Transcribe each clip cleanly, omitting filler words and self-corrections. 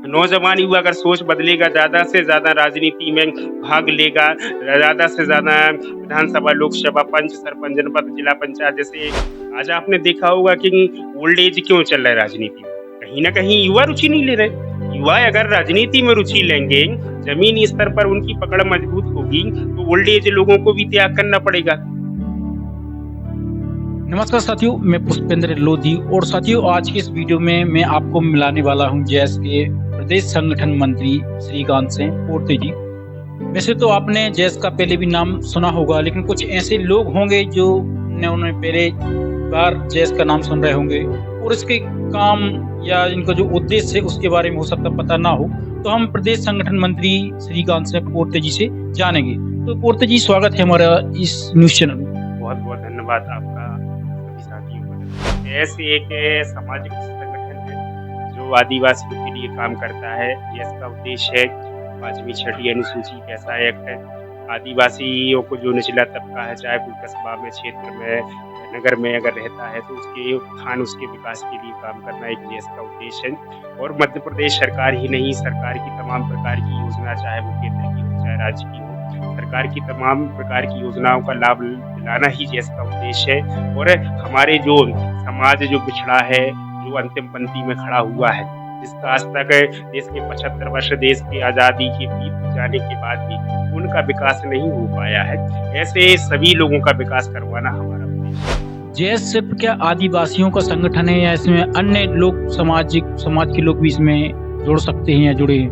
नौजवान युवा अगर सोच बदलेगा, ज़्यादा से ज़्यादा राजनीति में भाग लेगा, ज़्यादा से ज़्यादा विधानसभा, लोकसभा, पंच, सरपंच, जनपद, जिला पंचायत जैसे आज आपने देखा होगा कि ओल्ड एज क्यों चल रहा है राजनीति में? कहीं न कहीं युवा रुचि नहीं ले रहे। युवा अगर राजनीति में रुचि लेंगे, ज़मीनी स्तर पर उनकी पकड़ मजबूत होगी, तो ओल्ड एज लोगों को भी त्याग करना पड़ेगा। नमस्कार साथियों, मैं पुष्पेंद्र लोधी और साथियों आज की इस वीडियो में मैं आपको मिलाने वाला हूं जैस के प्रदेश संगठन मंत्री श्रीकांत सिंह पोर्ते जी। वैसे तो आपने जैस का पहले भी नाम सुना होगा, लेकिन कुछ ऐसे लोग होंगे जो उन्होंने पहले बार जैस का नाम सुन रहे होंगे और इसके काम या इनका जो उद्देश्य है उसके बारे में हो सकता पता ना हो। तो हम प्रदेश संगठन मंत्री श्रीकांत सिंह पोर्ते जी से जानेंगे। तो पोर्ते जी, स्वागत है हमारा इस न्यूज चैनल में। बहुत बहुत धन्यवाद आपका सभी साथियों का। ऐसे एक सामाजिक संगठन है जो आदिवासियों के लिए काम करता है। इसका उद्देश्य है 5वीं 6ठी अनुसूची कैसा एक्ट है, आदिवासियों को जो निचला तबका है, चाहे कोई कस्बा में, क्षेत्र में, नगर में अगर रहता है तो उसके उत्थान, उसके विकास के लिए काम करना एक देश का उद्देश्य है। और मध्य प्रदेश सरकार ही नहीं, सरकार की तमाम प्रकार की योजना, चाहे वो केंद्र की हो चाहे राज्य की हो, सरकार की तमाम प्रकार की योजनाओं का लाभ दिलाना ही जैस का उद्देश्य है। और हमारे जो समाज जो पिछड़ा है, जो अंतिम पंक्ति में खड़ा हुआ है, जिसका आज तक देश के 75 वर्ष देश की आज़ादी के बीत जाने के बाद भी उनका विकास नहीं हो पाया है, ऐसे सभी लोगों का विकास करवाना हमारा उद्देश्य है। जैस सिर्फ क्या आदिवासियों का संगठन है या इसमें अन्य लोग समाज के लोग भी इसमें जुड़ सकते हैं या जुड़े हैं?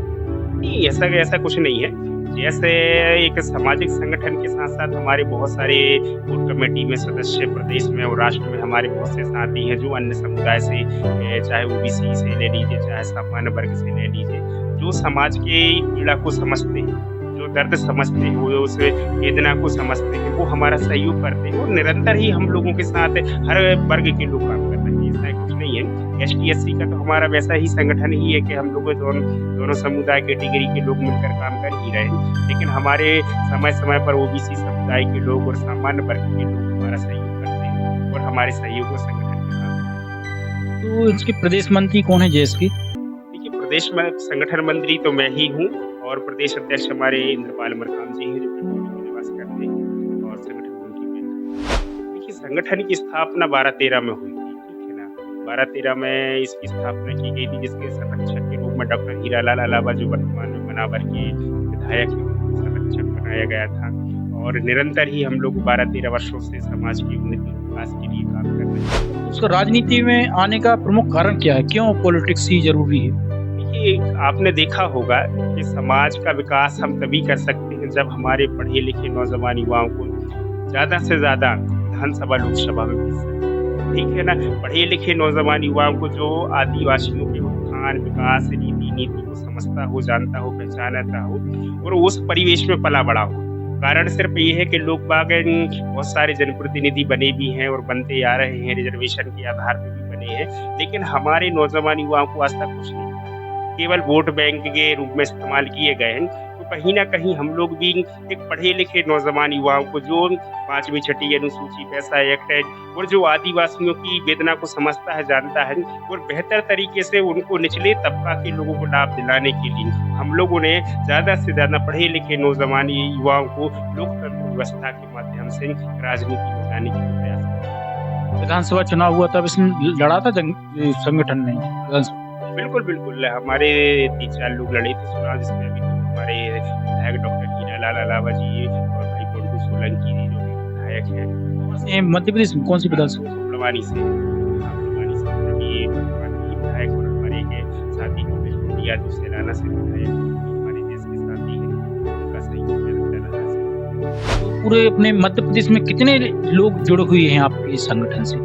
नहीं, ऐसा कुछ नहीं है। जैसे एक सामाजिक संगठन के साथ साथ हमारे बहुत सारे कोर कमेटी में सदस्य प्रदेश में और राष्ट्र में हमारे बहुत से साथी हैं जो अन्य समुदाय से, चाहे ओबीसी से ले लीजिए, चाहे सामान्य वर्ग से ले लीजिए, जो समाज के पीड़ा को समझते हैं, जो दर्द समझते हैं, वो उस वेदना को समझते हैं, वो हमारा सहयोग करते हैं। और निरंतर ही हम लोगों के साथ हर वर्ग के लोग काम कर रहे हैं, ऐसा कुछ नहीं है। एसटी/एससी का तो हमारा वैसा ही संगठन ही है कि हम लोग दोनों समुदाय कैटेगरी के लोग मिलकर काम कर ही रहे हैं, लेकिन हमारे समय समय पर ओबीसी समुदाय के लोग और सामान्य वर्ग के लोग हमारा सहयोग करते हैं और हमारे सहयोग को संगठन के साथ। तो इसके प्रदेश मंत्री कौन है जैस के? देखिए, प्रदेश में संगठन मंत्री तो मैं ही हूँ और प्रदेश अध्यक्ष हमारे इंद्रपाल मरकाम जी हैं जो पिंडौरी में निवास करते हैं और संगठन मंत्री मैं। देखिए, संगठन की स्थापना 12-13 में हुई थी, ठीक है ना। 12-13 में इसकी स्थापना की गई थी, जिसके संरक्षक के रूप में डॉक्टर हीरालाल अलावा जो वर्तमान में बनावर के विधायक हैं उनको संरक्षक बनाया गया था। और निरंतर ही हम लोग 12-13 वर्षों से समाज की उन्नति विकास के लिए काम कर रहे हैं। उसका राजनीति में आने का प्रमुख कारण क्या है? क्यों पॉलिटिक्स ही जरूरी है? देखिए, आपने देखा होगा कि समाज का विकास हम तभी कर सकते हैं जब हमारे पढ़े लिखे नौजवान युवाओं को ज़्यादा से ज़्यादा विधानसभा, लोकसभा में भेज सकें, ठीक है ना। पढ़े लिखे नौजवान युवाओं को जो आदिवासियों के उत्थान, विकास, रीति नीति को समझता हो, जानता हो, पहचानता हो और उस परिवेश में पला बड़ा हो। कारण सिर्फ ये है कि लोग बाग बहुत सारे जनप्रतिनिधि बने भी हैं और बनते आ रहे हैं, रिजर्वेशन के आधार पर भी बने हैं, लेकिन हमारे नौजवान युवाओं को आज तक कुछ नहीं, केवल वोट बैंक के रूप में इस्तेमाल किए गए हैं। तो कहीं ना कहीं हम लोग भी एक पढ़े लिखे नौजवान युवाओं को जो 5वीं 6ठी अनुसूची कैसा एक्ट है और जो आदिवासियों की वेदना को समझता है, जानता है और बेहतर तरीके से उनको निचले तबका के लोगों को लाभ दिलाने के लिए हम लोगों ने ज़्यादा से ज़्यादा पढ़े लिखे नौजवान युवाओं को लोकतंत्र व्यवस्था के माध्यम से राजनीति में लाने की प्रयास किया। विधानसभा चुनाव हुआ तब इसमें लड़ा था संगठन ने? बिल्कुल हमारे 3-4 लोग लड़े थे चुनाव, जिसमें अभी हमारे विधायक डॉक्टर हीरालाल अलावा जी और भाई बंडू सोलंकी जी जो विधायक हैं। मध्य प्रदेश में कौन सी विधानसभा? फुलवानी से अभी विधायक और हमारे के साथी कमलेश जो सेलाना से विधायक हमारे देश के साथी हैं, उनका सहयोग निरंतर रहा। पूरे अपने मध्य प्रदेश में कितने लोग जुड़े हुए हैं आपके इस संगठन से?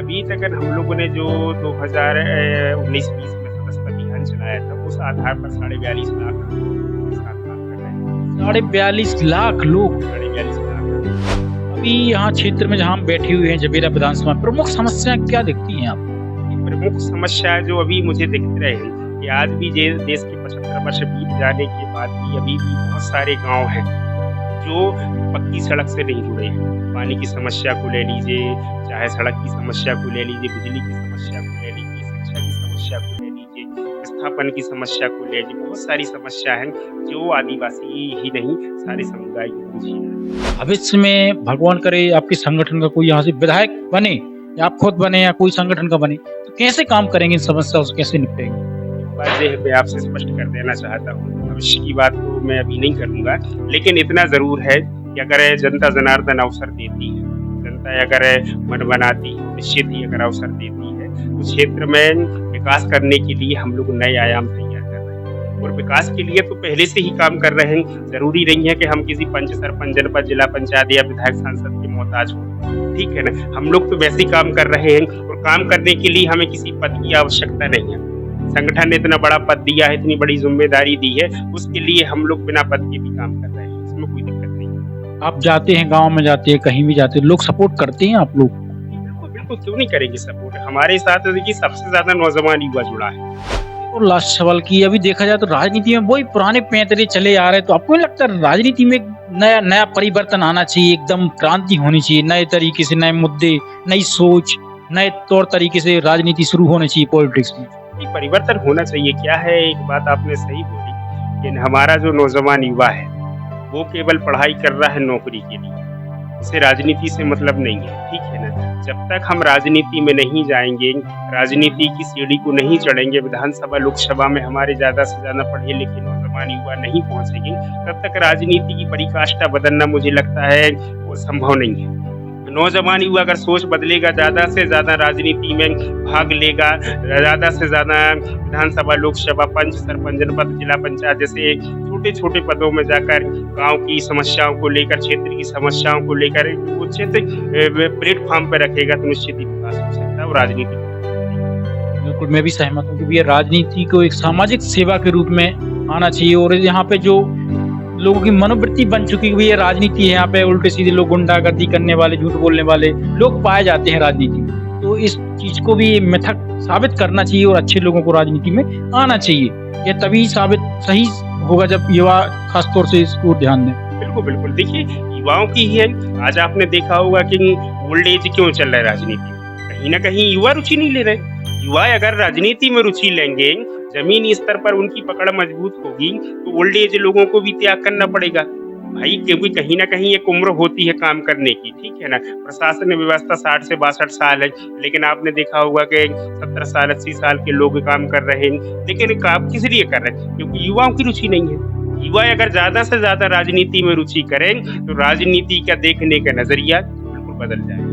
अभी तक हम लोगों ने जो 2019-20 में सदस्यता अभियान चलाया था, उस आधार पर 42.5 लाख के साथ काम कर रहे हैं। 42.5 लाख लोग? 42.5 लाख। अभी यहाँ क्षेत्र में जहाँ हम बैठे हुए हैं जबेरा विधानसभा, प्रमुख समस्याएं क्या दिखती हैं आपको? प्रमुख समस्या जो अभी मुझे दिख रहे हैं कि आज भी देश के 75 वर्ष बीत जाने के बाद भी अभी भी बहुत सारे गांव हैं जो पक्की सड़क से नहीं जुड़े हैं। पानी की समस्या को ले लीजिए, चाहे सड़क की समस्या को ले लीजिए, बिजली की समस्या को ले लीजिए, शिक्षा की समस्या को ले लीजिए, पिछड़ापन की समस्या को ले लीजिए, बहुत सारी समस्या है जो आदिवासी ही नहीं सारे समुदाय की पूछी है। भविष्य में भगवान करे आपके संगठन का कोई यहाँ से विधायक बने या आप खुद बने या कोई संगठन का बने, तो कैसे काम करेंगे, इन समस्याओं से कैसे निपटेंगे? बात ये है, मैं आपसे स्पष्ट कर देना चाहता हूँ, भविष्य की बात तो मैं अभी नहीं करूँगा, लेकिन इतना ज़रूर है कि अगर जनता जनार्दन अवसर देती है, जनता अगर मन बनाती है, निश्चित ही अगर अवसर देती है, तो क्षेत्र में विकास करने के लिए हम लोग नए आयाम तैयार कर रहे हैं और विकास के लिए तो पहले से ही काम कर रहे हैं। ज़रूरी नहीं है कि हम किसी पंच, सरपंच, जनपद, जिला पंचायत या विधायक, सांसद के मोहताज हों, ठीक है ना? हम लोग तो वैसे ही काम कर रहे हैं और काम करने के लिए हमें किसी पद की आवश्यकता नहीं है। संगठन ने इतना बड़ा पद दिया है, इतनी बड़ी जिम्मेदारी दी है, उसके लिए हम लोग बिना पद के भी काम कर रहे हैं, इसमें कोई दिक्कत नहीं है। आप जाते हैं, गाँव में जाते हैं, कहीं भी जाते हैं, लोग सपोर्ट करते हैं आप लोग? बिल्कुल, बिल्कुल, क्यों नहीं करेंगे सपोर्ट? हमारे साथ देखिए सबसे ज़्यादा नौजवान युवा जुड़ा है। और लास्ट सवाल की, अभी देखा जाए तो राजनीति में वही पुराने पैंतरे चले आ रहे हैं, तो आपको नहीं लगता राजनीति में नया नया परिवर्तन आना चाहिए, एकदम क्रांति होनी चाहिए, नए तरीके से, नए मुद्दे, नई सोच, नए तौर तरीके से राजनीति शुरू होनी चाहिए पॉलिटिक्स में? एक परिवर्तन होना चाहिए। क्या है, एक बात आपने सही बोली कि हमारा जो नौजवान युवा है वो केवल पढ़ाई कर रहा है नौकरी के लिए, उसे राजनीति से मतलब नहीं है, ठीक है ना? जब तक हम राजनीति में नहीं जाएंगे, राजनीति की सीढ़ी को नहीं चढ़ेंगे, विधानसभा लोकसभा में हमारे ज़्यादा से ज़्यादा पढ़े लिखे नौजवान युवा नहीं पहुंचेंगे, तब तक राजनीति की परिकाष्ठा बदलना मुझे लगता है वो संभव नहीं है। नौजवान युवा अगर सोच बदलेगा, ज़्यादा से ज़्यादा राजनीति में भाग लेगा, ज़्यादा से ज़्यादा विधानसभा, लोकसभा, पंच, सरपंच, जनपद, जिला पंचायत जैसे छोटे-छोटे पदों में जाकर गाँव की समस्याओं को लेकर, क्षेत्र की समस्याओं को लेकर उचित प्लेटफॉर्म पर रखेगा, तो निश्चित ही विकास हो सकता है और राजनीति। बिल्कुल, मैं भी सहमत हूँ कि भैया राजनीति को एक सामाजिक सेवा के रूप में आना चाहिए। और यहाँ पे जो लोगों की मनोवृत्ति बन चुकी है, भैया राजनीति है, यहाँ पे उल्टे सीधे लोग गुंडागर्दी करने वाले, झूठ बोलने वाले लोग पाए जाते हैं राजनीति में। तो इस चीज को भी मिथक साबित करना चाहिए और अच्छे लोगों को राजनीति में आना चाहिए। ये तभी साबित सही होगा जब युवा खासतौर से इसको ध्यान दें। बिल्कुल, बिल्कुल, देखिए युवाओं की ही है। आज आपने देखा होगा कि ओल्ड एज क्यों चल रहा है राजनीति में, कहीं ना कहीं युवा रुचि नहीं ले रहे। युवा अगर राजनीति में रुचि लेंगे, जमीनी स्तर पर उनकी पकड़ मजबूत होगी, तो ओल्ड एज लोगों को भी त्याग करना पड़ेगा भाई, क्योंकि कहीं ना कहीं एक उम्र होती है काम करने की, ठीक है ना? प्रशासन व्यवस्था 60 से 62 साल है, लेकिन आपने देखा होगा कि 70 साल 80 साल के लोग काम कर रहे हैं, लेकिन काम किस लिए कर रहे हैं? क्योंकि युवाओं की रुचि नहीं है। युवा अगर ज्यादा से ज्यादा राजनीति में रुचि करें, तो राजनीति का देखने का नजरिया बिल्कुल बदल जाएगा।